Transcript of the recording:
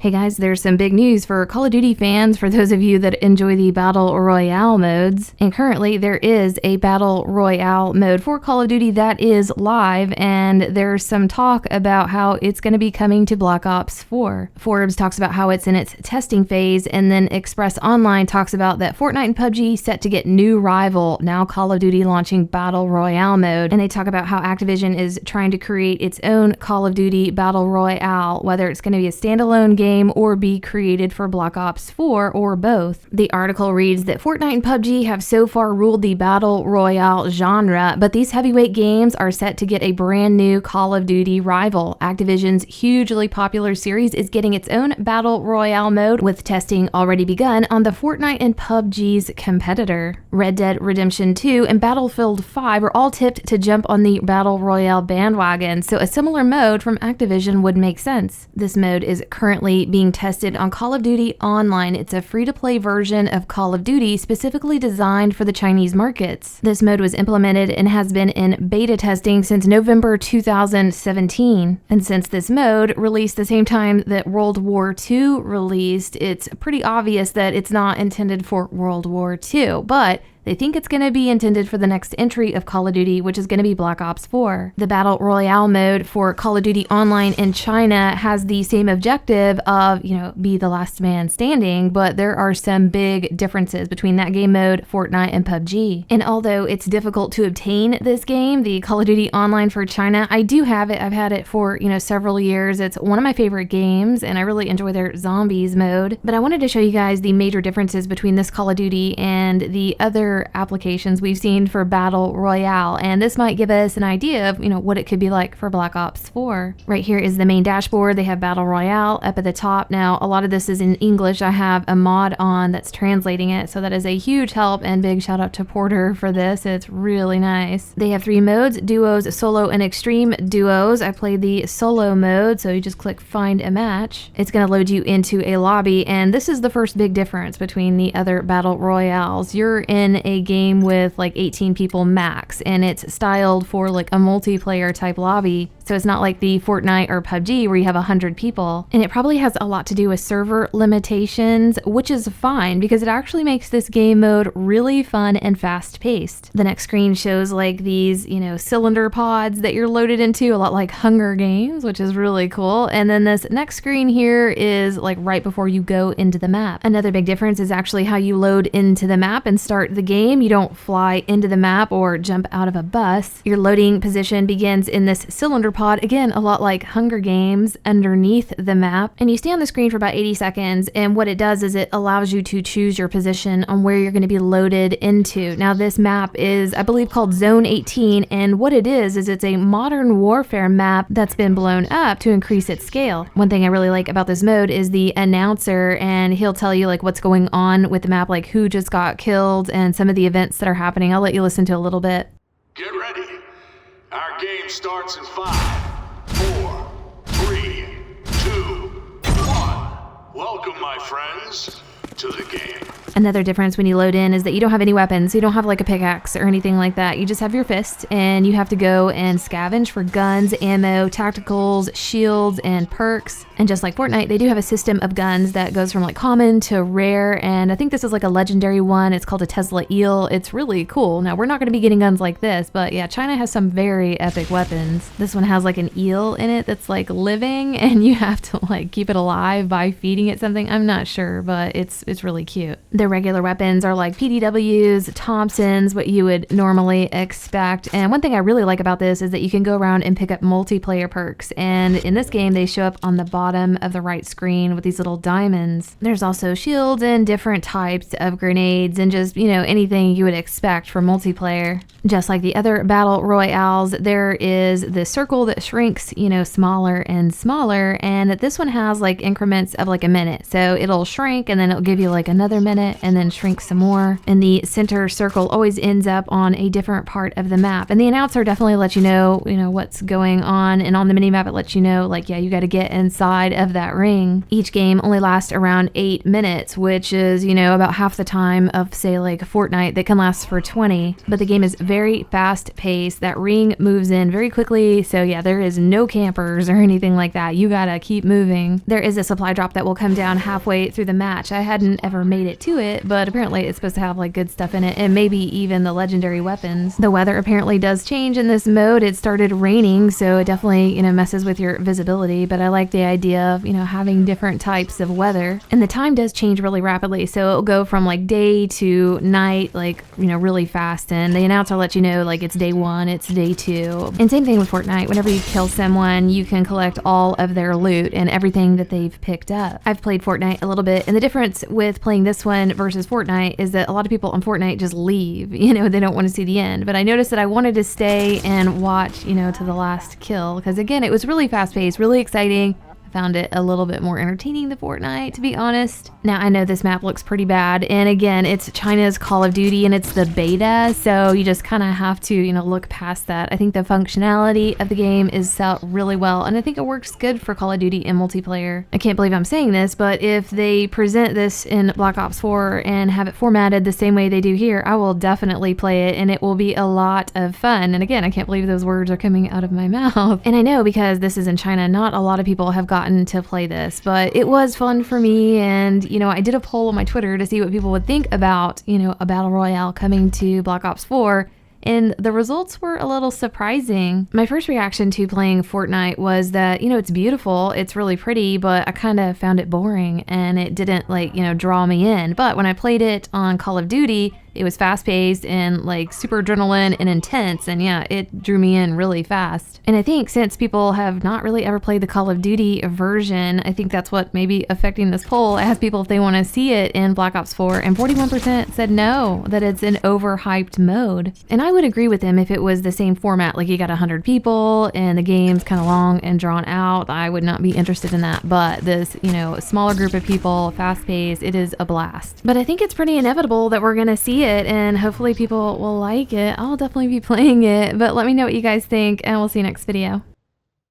Hey guys, there's some big news for Call of Duty fans, for those of you that enjoy the Battle Royale modes. And currently there is a Battle Royale mode for Call of Duty that is live, and there's some talk about how it's going to be coming to Black Ops 4. Forbes talks about how it's in its testing phase, and then Express Online talks about that Fortnite and PUBG set to get new rival, now Call of Duty launching Battle Royale mode. And they talk about how Activision is trying to create its own Call of Duty Battle Royale, whether it's going to be a standalone game or be created for Black Ops 4 or both. The article reads that Fortnite and PUBG have so far ruled the Battle Royale genre, but these heavyweight games are set to get a brand new Call of Duty rival. Activision's hugely popular series is getting its own Battle Royale mode, with testing already begun on the Fortnite and PUBG's competitor. Red Dead Redemption 2 and Battlefield 5 are all tipped to jump on the Battle Royale bandwagon, so a similar mode from Activision would make sense. This mode is currently being tested on Call of Duty Online. It's a free-to-play version of Call of Duty specifically designed for the Chinese markets. This mode was implemented and has been in beta testing since November 2017. And since this mode released the same time that World War II released, it's pretty obvious that it's not intended for World War II, but they think it's going to be intended for the next entry of Call of Duty, which is going to be Black Ops 4. The Battle Royale mode for Call of Duty Online in China has the same objective of, be the last man standing, but there are some big differences between that game mode, Fortnite, and PUBG. And although it's difficult to obtain this game, the Call of Duty Online for China, I do have it. I've had it for, several years. It's one of my favorite games, and I really enjoy their zombies mode. But I wanted to show you guys the major differences between this Call of Duty and the other applications we've seen for Battle Royale, and this might give us an idea of what it could be like for Black Ops 4. Right here is the main dashboard. They have Battle Royale up at the top. Now a lot of this is in English. I have a mod on that's translating it, so that is a huge help, and big shout out to Porter for this. It's really nice. They have 3 modes: duos, solo, and extreme duos. I played the solo mode, so you just click find a match. It's going to load you into a lobby, and this is the first big difference between the other Battle Royales. You're in a game with like 18 people max, and it's styled for like a multiplayer type lobby, so it's not like the Fortnite or PUBG where you have 100 people. And it probably has a lot to do with server limitations, which is fine because it actually makes this game mode really fun and fast paced. The next screen shows like these cylinder pods that you're loaded into, a lot like Hunger Games, which is really cool. And then this next screen here is like right before you go into the map. Another big difference is actually how you load into the map and start the game. You don't fly into the map or jump out of a bus. Your loading position begins in this cylinder pod, again a lot like Hunger Games, underneath the map, and you stay on the screen for about 80 seconds, and what it does is it allows you to choose your position on where you're going to be loaded into. Now this map is, I believe, called Zone 18, and what it is it's a modern warfare map that's been blown up to increase its scale. One thing I really like about this mode is the announcer, and he'll tell you like what's going on with the map, like who just got killed and some of the events that are happening. I'll let you listen to a little bit. Get ready. Our game starts in 5, 4, 3, 2, 1. Welcome, my friends, to the game. Another difference when you load in is that you don't have any weapons. You don't have like a pickaxe or anything like that. You just have your fist, and you have to go and scavenge for guns, ammo, tacticals, shields, and perks. And just like Fortnite, they do have a system of guns that goes from like common to rare, and I think this is like a legendary one. It's called a Tesla Eel. It's really cool. Now we're not going to be getting guns like this, but yeah, China has some very epic weapons. This one has like an eel in it that's like living, and you have to like keep it alive by feeding it something. I'm not sure, but it's really cute. The regular weapons are like PDWs, Thompsons, what you would normally expect. And one thing I really like about this is that you can go around and pick up multiplayer perks. And in this game, they show up on the bottom of the right screen with these little diamonds. There's also shields and different types of grenades and just, anything you would expect for multiplayer. Just like the other battle royales, there is the circle that shrinks, smaller and smaller. And this one has like increments of like a minute. So it'll shrink and then it'll give you like another minute and then shrink some more. And the center circle always ends up on a different part of the map. And the announcer definitely lets you know what's going on. And on the minimap, it lets you know, like, yeah, you got to get inside of that ring. Each game only lasts around 8 minutes, which is, about half the time of, say, like Fortnite that can last for 20. But the game is very fast paced. That ring moves in very quickly. So yeah, there is no campers or anything like that. You gotta keep moving. There is a supply drop that will come down halfway through the match. I hadn't ever made it to it, but apparently it's supposed to have like good stuff in it and maybe even the legendary weapons. The weather apparently does change in this mode. It started raining, so it definitely, messes with your visibility, but I like the idea of, having different types of weather. And the time does change really rapidly, so it'll go from like day to night, like, really fast, and the announcer lets you know, like, it's day 1, it's day 2. And same thing with Fortnite. Whenever you kill someone, you can collect all of their loot and everything that they've picked up. I've played Fortnite a little bit, and the difference with playing this one versus Fortnite is that a lot of people on Fortnite just leave, they don't want to see the end. But I noticed that I wanted to stay and watch, to the last kill, because again, it was really fast paced, really exciting. Found it a little bit more entertaining than Fortnite, to be honest. Now, I know this map looks pretty bad, and again, it's China's Call of Duty and it's the beta, so you just kind of have to, look past that. I think the functionality of the game is set out really well, and I think it works good for Call of Duty in multiplayer. I can't believe I'm saying this, but if they present this in Black Ops 4 and have it formatted the same way they do here, I will definitely play it, and it will be a lot of fun. And again, I can't believe those words are coming out of my mouth. And I know because this is in China, not a lot of people have gotten to play this, but it was fun for me. And I did a poll on my Twitter to see what people would think about a battle royale coming to Black Ops 4, and the results were a little surprising. My first reaction to playing Fortnite was that it's beautiful, it's really pretty, but I kind of found it boring and it didn't draw me in. But when I played it on Call of Duty, it was fast-paced and like super adrenaline and intense, and yeah, it drew me in really fast. And I think since people have not really ever played the Call of Duty version, I think that's what may be affecting this poll. I asked people if they want to see it in Black Ops 4, and 41% said no, that it's an overhyped mode. And I would agree with them if it was the same format, like you got 100 people and the game's kind of long and drawn out. I would not be interested in that, but this, smaller group of people, fast-paced, it is a blast. But I think it's pretty inevitable that we're gonna see it, and hopefully people will like it. I'll definitely be playing it, but let me know what you guys think, and we'll see you next video.